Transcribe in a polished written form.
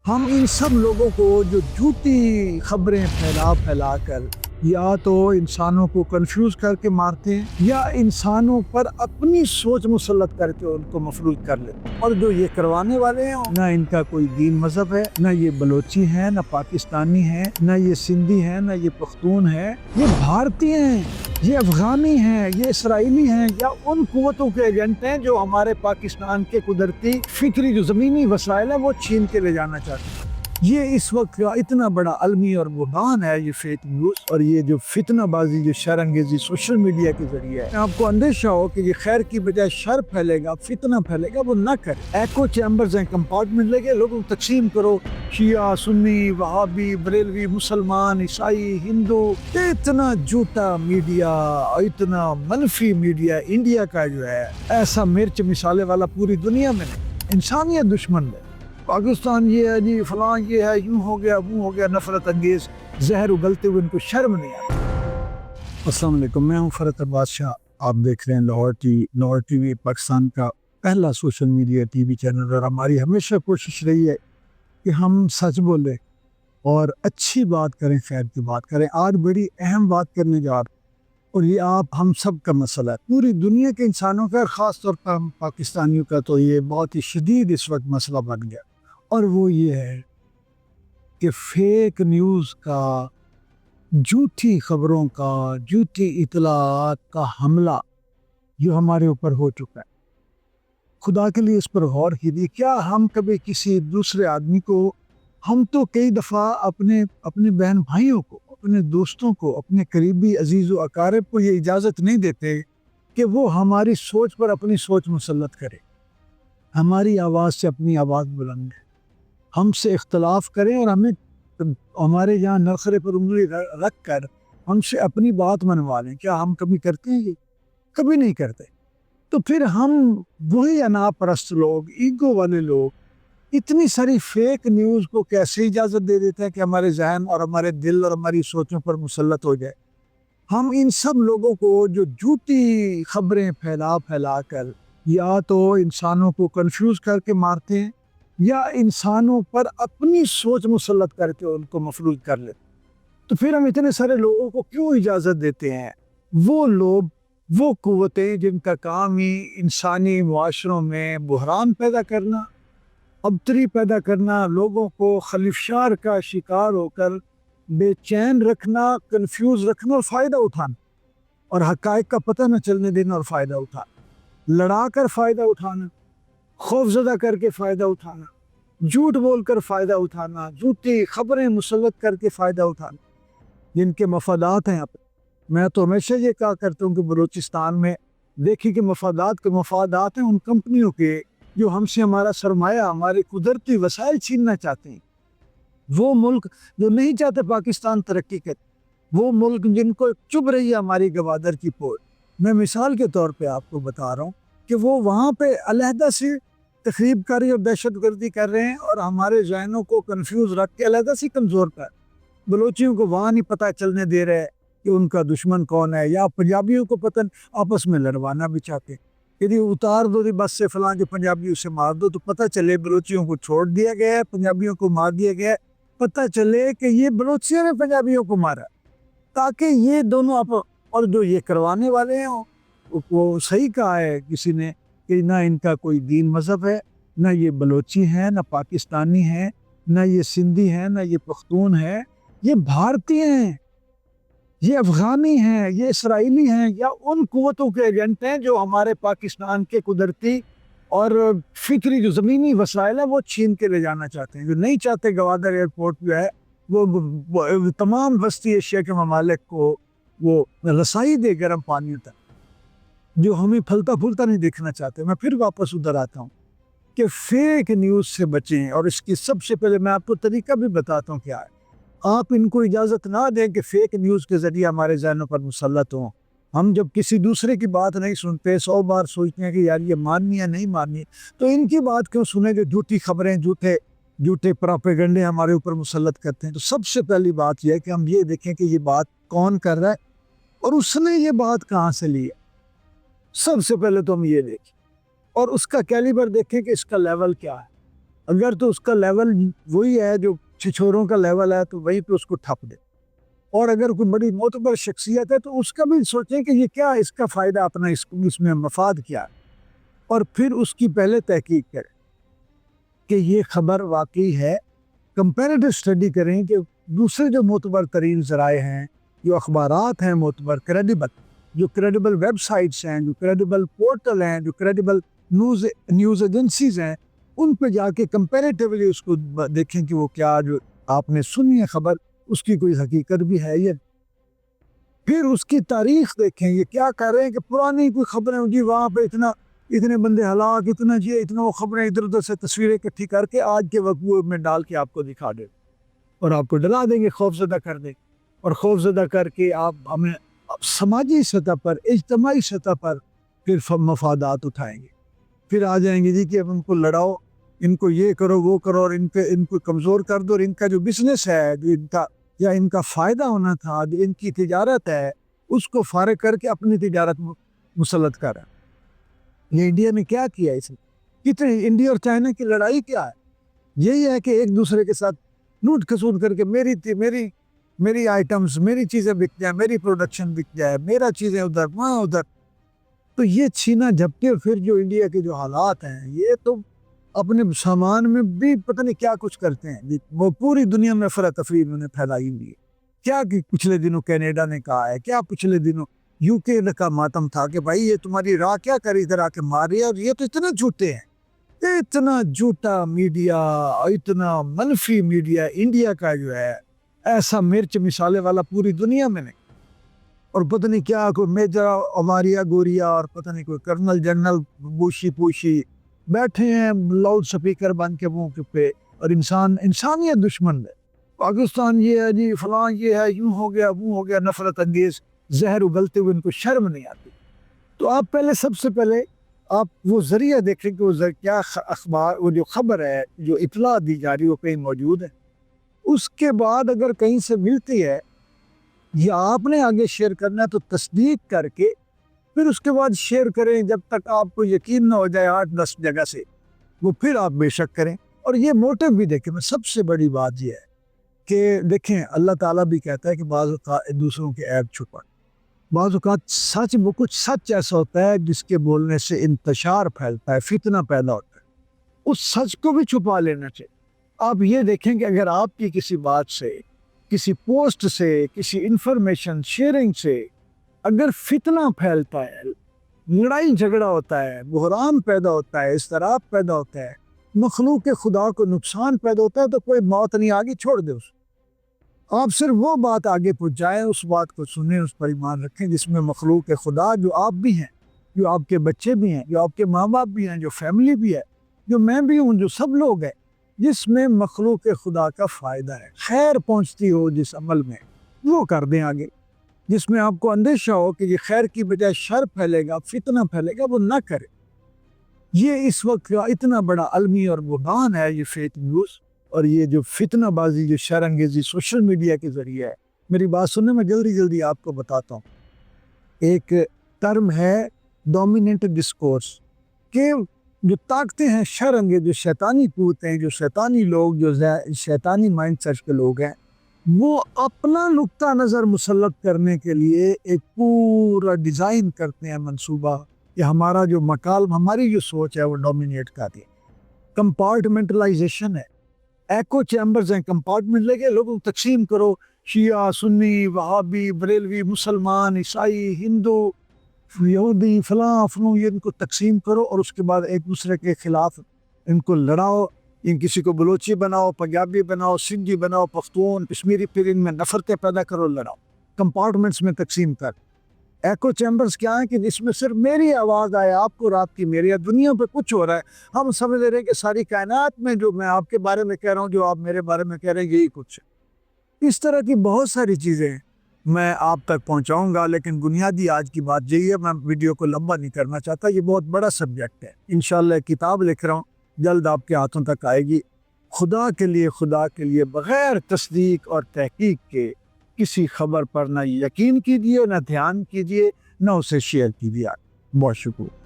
ہم ان سب لوگوں کو جو جھوٹی خبریں پھیلا کر یا تو انسانوں کو کنفیوز کر کے مارتے ہیں یا انسانوں پر اپنی سوچ مسلط کر کے ان کو مفلوج کر لیتے ہیں۔ اور جو یہ کروانے والے ہیں نہ ان کا کوئی دین مذہب ہے، نہ یہ بلوچی ہیں، نہ پاکستانی ہیں، نہ یہ سندھی ہیں، نہ یہ پختون ہیں، یہ بھارتی ہیں، یہ افغانی ہیں، یہ اسرائیلی ہیں، یا ان قوتوں کے ایجنٹ ہیں جو ہمارے پاکستان کے قدرتی فطری جو زمینی وسائل ہیں وہ چھین کے لے جانا چاہتے ہیں۔ یہ اس وقت کا اتنا بڑا عالمی اور بحران ہے، یہ فیک نیوز اور یہ جو فتنہ بازی جو شر انگیزی سوشل میڈیا کے ذریعے ہے۔ آپ کو اندیشہ ہو کہ یہ خیر کی بجائے شر پھیلے گا، فتنہ پھیلے گا، وہ نہ کرے۔ ایکو چیمبرز ہیں، کمپارٹمنٹ لے کے لوگوں کو تقسیم کرو، شیعہ، سنی، وہابی، بریلوی، مسلمان، عیسائی، ہندو۔ اتنا جھوٹا میڈیا، اتنا منفی میڈیا انڈیا کا جو ہے، ایسا مرچ مسالے والا پوری دنیا میں نہیں۔ انسانیت دشمن ہے، پاکستان یہ ہے جی، فلاں یہ ہے، یوں ہو گیا، وہ ہو گیا، نفرت انگیز زہر اگلتے ہوئے ان کو شرم نہیں آتا۔ السلام علیکم، میں ہوں فرحت عباس شاہ، آپ دیکھ رہے ہیں لاہور ٹی وی، پاکستان کا پہلا social media T V channel, اور ہماری ہمیشہ کوشش رہی ہے کہ ہم سچ بولیں اور اچھی بات کریں، خیر کی بات کریں۔ آج بڑی اہم بات کرنے جا رہے ہیں اور یہ ہم سب کا مسئلہ ہے، پوری دنیا کے انسانوں کا، خاص طور پر ہم پاکستانیوں کا تو یہ بہت ہی شدید اس وقت مسئلہ بن گیا، اور وہ یہ ہے کہ فیک نیوز کا، جھوٹی خبروں کا، جھوٹی اطلاعات کا حملہ جو ہمارے اوپر ہو چکا ہے۔ خدا کے لیے اس پر غور کیجیے، کیا ہم کبھی کسی دوسرے آدمی کو، ہم تو کئی دفعہ اپنے بہن بھائیوں کو، اپنے دوستوں کو، اپنے قریبی عزیز و اقارب کو یہ اجازت نہیں دیتے کہ وہ ہماری سوچ پر اپنی سوچ مسلط کرے، ہماری آواز سے اپنی آواز بلند ہے، ہم سے اختلاف کریں اور ہمارے یہاں نخرے پر انگلی رکھ کر ہم سے اپنی بات منوا لیں۔ کیا ہم کبھی کرتے ہیں یہ؟ کبھی نہیں کرتے۔ تو پھر ہم وہی انا پرست لوگ، ایگو والے لوگ، اتنی ساری فیک نیوز کو کیسے اجازت دے دیتے ہیں کہ ہمارے ذہن اور ہمارے دل اور ہماری سوچوں پر مسلط ہو جائے۔ ہم ان سب لوگوں کو جو جھوٹی خبریں پھیلا کر یا تو انسانوں کو کنفیوز کر کے مارتے ہیں یا انسانوں پر اپنی سوچ مسلط کر کے ان کو مفلوج کر لیتے، تو پھر ہم اتنے سارے لوگوں کو کیوں اجازت دیتے ہیں؟ وہ لوگ، وہ قوتیں جن کا کام ہی انسانی معاشروں میں بحران پیدا کرنا، ابتری پیدا کرنا، لوگوں کو خلفشار کا شکار ہو کر بے چین رکھنا، کنفیوز رکھنا اور فائدہ اٹھانا، اور حقائق کا پتہ نہ چلنے دینا اور فائدہ اٹھانا، لڑا کر فائدہ اٹھانا، خوف زدہ کر کے فائدہ اٹھانا، جھوٹ بول کر فائدہ اٹھانا، جھوٹی خبریں مسلط کر کے فائدہ اٹھانا، جن کے مفادات ہیں۔ میں تو ہمیشہ یہ کہا کرتا ہوں کہ بلوچستان میں دیکھی کہ مفادات ہیں ان کمپنیوں کے جو ہم سے ہمارا سرمایہ، ہمارے قدرتی وسائل چھیننا چاہتے ہیں۔ وہ ملک جو نہیں چاہتے پاکستان ترقی کرے، وہ ملک جن کو چبھ رہی ہے ہماری گوادر کی پوٹ۔ میں مثال کے طور پہ آپ کو بتا رہا ہوں کہ وہ وہاں پہ علیحدہ سے تخریب کاری اور دہشت گردی کر رہے ہیں اور ہمارے ذہنوں کو کنفیوز رکھ کے علیحدہ سے کمزور کر، بلوچیوں کو وہاں نہیں پتہ چلنے دے رہے کہ ان کا دشمن کون ہے، یا پنجابیوں کو پتہ آپس میں لڑوانا بھی چاہتے ہیں کہ اتار دو بس سے فلاں جو پنجابی اسے مار دو، تو پتہ چلے بلوچیوں کو چھوڑ دیا گیا ہے، پنجابیوں کو مار دیا گیا ہے، پتہ چلے کہ یہ بلوچیوں نے پنجابیوں کو مارا، تاکہ یہ دونوں اور جو یہ کروانے والے ہیں وہ صحیح کہا ہے کسی نے کہ نہ ان کا کوئی دین مذہب ہے، نہ یہ بلوچی ہیں، نہ پاکستانی ہیں، نہ یہ سندھی ہیں، نہ یہ پختون ہیں، یہ بھارتی ہیں، یہ افغانی ہیں، یہ اسرائیلی ہیں، یا ان قوتوں کے ایجنٹ ہیں جو ہمارے پاکستان کے قدرتی اور فطری جو زمینی وسائل ہیں وہ چھین کے لے جانا چاہتے ہیں، جو نہیں چاہتے گوادر ایئرپورٹ جو ہے وہ تمام وسطی ایشیا کے ممالک کو وہ رسائی دے گرم پانی تک، جو ہمیں پھلتا پھولتا نہیں دیکھنا چاہتے۔ میں پھر واپس ادھر آتا ہوں کہ فیک نیوز سے بچیں، اور اس کی سب سے پہلے میں آپ کو طریقہ بھی بتاتا ہوں کیا ہے۔ آپ ان کو اجازت نہ دیں کہ فیک نیوز کے ذریعے ہمارے ذہنوں پر مسلط ہوں۔ ہم جب کسی دوسرے کی بات نہیں سنتے، 100 بار سوچتے ہیں کہ یار یہ ماننی ہے نہیں ماننی، تو ان کی بات کیوں سنیں جو جھوٹی خبریں، جھوٹے پراپیگنڈے ہمارے اوپر مسلط کرتے ہیں۔ تو سب سے پہلی بات یہ ہے کہ ہم یہ دیکھیں کہ یہ بات کون کر رہا ہے اور اس نے یہ بات کہاں سے لی ہے۔ سب سے پہلے تو ہم یہ دیکھیں اور اس کا کیلیبر دیکھیں کہ اس کا لیول کیا ہے۔ اگر تو اس کا لیول وہی ہے جو چھچوروں کا لیول ہے تو وہی پہ اس کو ٹھپ دے، اور اگر کوئی بڑی معتبر شخصیت ہے تو اس کا بھی سوچیں کہ یہ کیا اس کا فائدہ اپنا اس میں مفاد کیا ہے، اور پھر اس کی پہلے تحقیق کریں کہ یہ خبر واقعی ہے، کمپیریٹو اسٹڈی کریں کہ دوسرے جو معتبر ترین ذرائع ہیں، جو اخبارات ہیں معتبر کریڈیبل، جو کریڈیبل ویب سائٹس ہیں، جو کریڈیبل پورٹل ہیں، جو کریڈیبل نیوز ایجنسیز ہیں، ان پہ جا کے کمپیریٹیولی اس کو دیکھیں کہ وہ کیا جو آپ نے سنی ہے خبر اس کی کوئی حقیقت بھی ہے یہ، پھر اس کی تاریخ دیکھیں یہ کیا کر رہے ہیں کہ پرانی کوئی خبریں جی وہاں پہ اتنے بندے ہلاک، اتنا جی اتنا، وہ خبریں ادھر ادھر سے تصویریں اکٹھی کر کے آج کے وقوع میں ڈال کے آپ کو دکھا دیں اور آپ کو ڈلا دیں گے، خوف زدہ کر دیں، اور خوف زدہ کر کے آپ ہمیں سماجی سطح پر، اجتماعی سطح پر پھر مفادات اٹھائیں گے، پھر آ جائیں گے جی کہ اب ان کو لڑاؤ، ان کو یہ کرو وہ کرو، اور ان کو کمزور کر دو، اور ان کا جو بزنس ہے جو ان کا فائدہ ہونا تھا، جو ان کی تجارت ہے اس کو فارغ کر کے اپنی تجارت مسلط کر رہا ہے۔ یہ انڈیا میں کیا کیا اس نے؟ کتنے انڈیا اور چائنا کی لڑائی کیا ہے؟ یہی ہے کہ ایک دوسرے کے ساتھ لوٹ کھسوٹ کر کے میری آئٹمز، میری چیزیں بک جائیں، میری پروڈکشن بک جائے، میرا چیزیں ادھر وہاں ادھر، تو یہ چھینا جھپٹے، پھر جو انڈیا کے جو حالات ہیں یہ تو اپنے سامان میں بھی پتہ نہیں کیا کچھ کرتے ہیں، وہ پوری دنیا میں افراتفری انہوں نے پھیلائی ہوئی ہے۔ کیا کہ پچھلے دنوں کینیڈا نے کہا ہے، کیا پچھلے دنوں یو کے کا ماتم تھا کہ بھائی یہ تمہاری راہ کیا کری ادھر آ کے مار رہی ہے، اور یہ تو اتنا جھوٹے ہیں، اتنا جھوٹا میڈیا، اتنا منفی میڈیا انڈیا کا جو ہے، ایسا مرچ مسالے والا پوری دنیا میں نہیں، اور پتہ نہیں کیا کوئی میجر اماریا گوریا اور پتہ نہیں کوئی کرنل جنرل بوشی پوشی بیٹھے ہیں لاؤڈ سپیکر بن کے منہ پہ، اور انسانیت دشمن ہے، پاکستان یہ ہے جی، فلاں یہ ہے، یوں ہو گیا وہ ہو گیا، نفرت انگیز زہر اگلتے ہوئے ان کو شرم نہیں آتی۔ تو آپ پہلے سب سے پہلے آپ وہ ذریعہ دیکھیں کہ وہ کیا اخبار، وہ جو خبر ہے جو اطلاع دی جا رہی وہ کہیں موجود ہے، اس کے بعد اگر کہیں سے ملتی ہے یا آپ نے آگے شیئر کرنا ہے تو تصدیق کر کے پھر اس کے بعد شیئر کریں، جب تک آپ کو یقین نہ ہو جائے 8-10 جگہ سے، وہ پھر آپ بے شک کریں۔ اور یہ موٹو بھی دیکھیں، میں سب سے بڑی بات یہ ہے کہ دیکھیں اللہ تعالیٰ بھی کہتا ہے کہ بعض اوقات دوسروں کے عیب چھپا، بعض اوقات سچ، وہ کچھ سچ ایسا ہوتا ہے جس کے بولنے سے انتشار پھیلتا ہے، فتنہ پیدا ہوتا ہے، اس سچ کو بھی چھپا لینا چاہیے۔ آپ یہ دیکھیں کہ اگر آپ کی کسی بات سے، کسی پوسٹ سے، کسی انفارمیشن شیئرنگ سے اگر فتنہ پھیلتا ہے، لڑائی جھگڑا ہوتا ہے، بحران پیدا ہوتا ہے، اضطراب پیدا ہوتا ہے، مخلوق خدا کو نقصان پیدا ہوتا ہے، تو کوئی موت نہیں آگے، چھوڑ دے اس، آپ صرف وہ بات آگے پہنچائیں، اس بات کو سنیں، اس پر ایمان رکھیں جس میں مخلوق خدا جو آپ بھی ہیں، جو آپ کے بچے بھی ہیں، جو آپ کے ماں باپ بھی ہیں، جو فیملی بھی ہے، جو میں بھی ہوں، جو سب لوگ ہیں، جس میں مخلوق خدا کا فائدہ ہے، خیر پہنچتی ہو جس عمل میں، وہ کر دیں آگے، جس میں آپ کو اندیشہ ہو کہ یہ خیر کی بجائے شر پھیلے گا، فتنہ پھیلے گا، وہ نہ کرے۔ یہ اس وقت کا اتنا بڑا عالمی اور بحران ہے، یہ فیک نیوز اور یہ جو فتنہ بازی، جو شر انگیزی سوشل میڈیا کے ذریعے ہے۔ میری بات سننے میں جلدی آپ کو بتاتا ہوں، ایک ٹرم ہے ڈومیننٹ ڈسکورس، کہ جو طاقتیں ہیں شر انگیز، جو شیطانی قوتیں، جو شیطانی لوگ، جو شیطانی مائنڈ سیٹ کے لوگ ہیں، وہ اپنا نقطہ نظر مسلط کرنے کے لیے ایک پورا ڈیزائن کرتے ہیں منصوبہ، کہ ہمارا جو مکالم، ہماری جو سوچ ہے وہ ڈومینیٹ کرتی ہے۔ کمپارٹمنٹلائزیشن ہے، ایکو چیمبرز ہیں، کمپارٹمنٹ لے کے لوگوں کو تقسیم کرو، شیعہ، سنی، وہابی، بریلوی، مسلمان، عیسائی، ہندو، یہودی، فلاں فلوں، یہ ان کو تقسیم کرو، اور اس کے بعد ایک دوسرے کے خلاف ان کو لڑاؤ، ان کسی کو بلوچی بناؤ، پنجابی بناؤ، سندھی بناؤ، پختون، کشمیری، پھر ان میں نفرتیں پیدا کرو، لڑاؤ، کمپارٹمنٹس میں تقسیم کر۔ ایکو چیمبرز کیا ہیں کہ جس میں صرف میری آواز آئے، آپ کو رات کی میری، دنیا پہ کچھ ہو رہا ہے، ہم سمجھ لے رہے ہیں کہ ساری کائنات میں جو میں آپ کے بارے میں کہہ رہا ہوں، جو آپ میرے بارے میں کہہ رہے ہیں، یہی کچھ ہے۔ اس طرح کی بہت ساری چیزیں میں آپ تک پہنچاؤں گا، لیکن بنیادی آج کی بات یہی ہے، میں ویڈیو کو لمبا نہیں کرنا چاہتا، یہ بہت بڑا سبجیکٹ ہے، انشاءاللہ کتاب لکھ رہا ہوں، جلد آپ کے ہاتھوں تک آئے گی۔ خدا کے لیے بغیر تصدیق اور تحقیق کے کسی خبر پر نہ یقین کیجیے، نہ دھیان کیجیے، نہ اسے شیئر کیجیے۔ بہت شکریہ۔